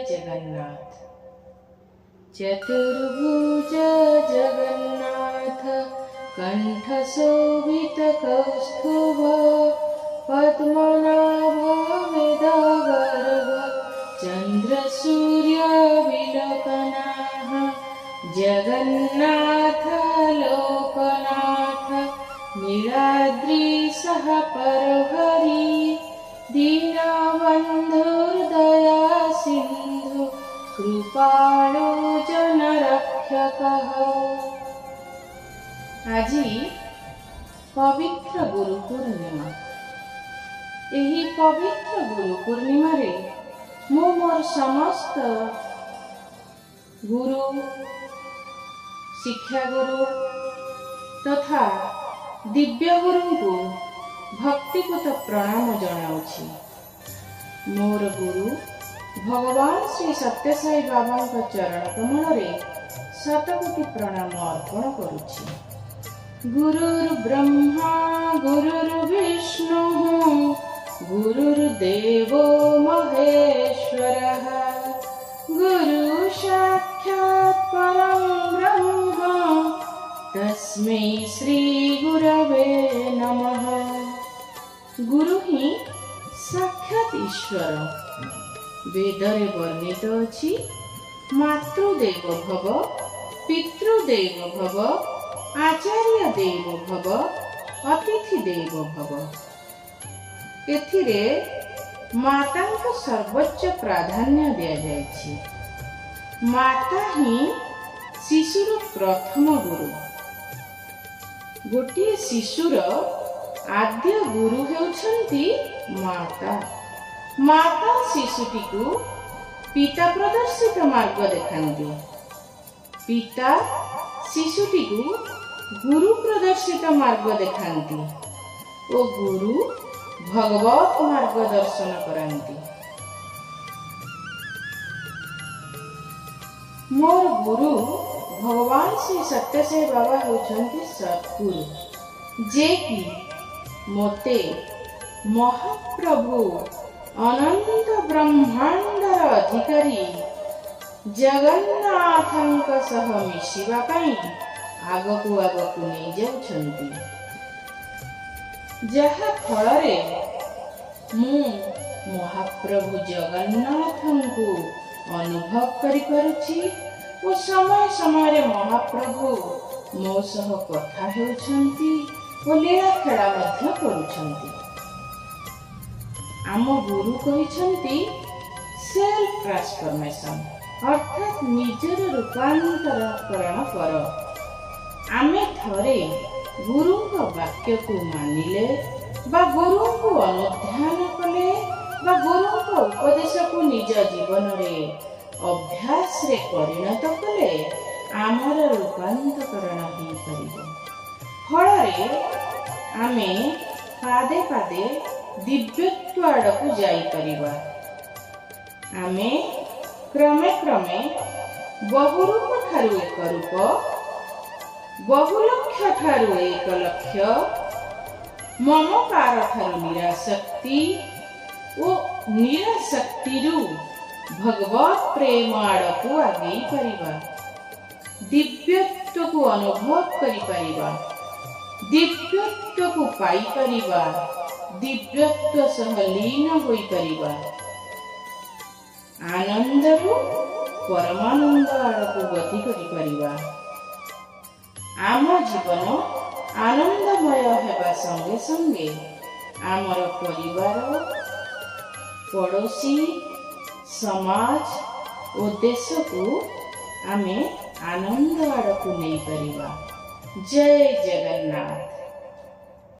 जगन्नाथ। चतुर्भुज जगन्नाथ कंठशोभित कौस्तुभ पद्मनाभ वेदगर्भ चंद्रसूर्य विलोकनाः जगन्नाथ लोकनाथ नीलाद्रि सह परहरि दीनबन्धुर्दया सिन्धु कृपाळो जनरक्षकः। আজি पवित्र गुरु पूर्णिमा। एही पवित्र गुरु पूर्णिमा रे मु मोर समस्त गुरु शिक्षा गुरु तथा दिव्य गुरु को भक्तिपूत प्रणाम जनाउछि। मोर गुरु भगवान श्री सत्यसाई बाबा चरण कमल रे शतकोटि प्रणाम अर्पण करुछि। गुरुर्ब्रह्मा गुरुर्विष्णुः गुरुर्देवो महेश्वरः गुरु साक्षात् परं ब्रह्म तस्मै श्री गुरवे नमः। गुरु ही साक्षात् ईश्वर। वेदरे वर्णित अछि मातृदेव भव पितृदेव भव आचार्य देव भव अतिथि देव भव। एथिरे माता को सर्वोच्च प्राधान्य दिया जायछि। माता ही शिशुर प्रथम गुरु। गोटे शिशुर आद्य गुरु हेउछन्ति माता। माता शिशुटी को पिता प्रदर्शित मार्ग देखान्ति। पिता शिशुटी को गुरु प्रदर्शित मार्ग देखान्ति ओ गुरु भगवत मार्ग दर्शन करान्ति। मोर गुरु भगवान श्री सत्यसाई बाबा होछन्ति सद्गुरु, जे कि मोते महाप्रभु अनंत ब्रह्मांडर अधिकारी जगन्नाथଙ୍କ सह मिशिबा ପାଇଁ आगकु नहीं जाउछन्ति। जहा फଳରେ मु महाप्रभु जगन्नाथଙ୍କୁ अनुभव करि पारुछि ओ समय समय रे महाप्रभु मो सह कथा हेउछन्ति ओ लीला खेला मध्य करूछन्ति। आम गुरु कहिछन्ति सेल्फ ट्रांसफॉर्मेशन अर्थात निजर रूपांतरण कर। आमे थरे गुरु वाक्य को मानिले बा गुरु को अनुध्यान कले बा गुरु को उपदेश को निज जीवन रे अभ्यास रे परिणत कले आमर रूपांतरण ही परिबो। फଳରେ आमे पादे पादे दिव्यत्व आड़कू जाई परिबा। आमे क्रमे क्रमे बहुरूप ठारू एक रूप बहुलक्ष ठारू एक लक्ष्य ममकार ठारू निराशक्ति ओ निराशक्ति भगवत प्रेम आड़कू आगे परिबा। दिव्यत्व को अनुभव करि परिबा, दिव्यत्व को पाई परिबा, दिव्यत्व सह लीन होई परिबा। आनंदरू परमानंद आड़कू गति करि परिबा। आम जीवन आनंदमय हेबा संगे संगे आमर परिवार पड़ोसी समाज और देश को आमे आनंद आड़कू नहीं परिबा। जय जगन्नाथ।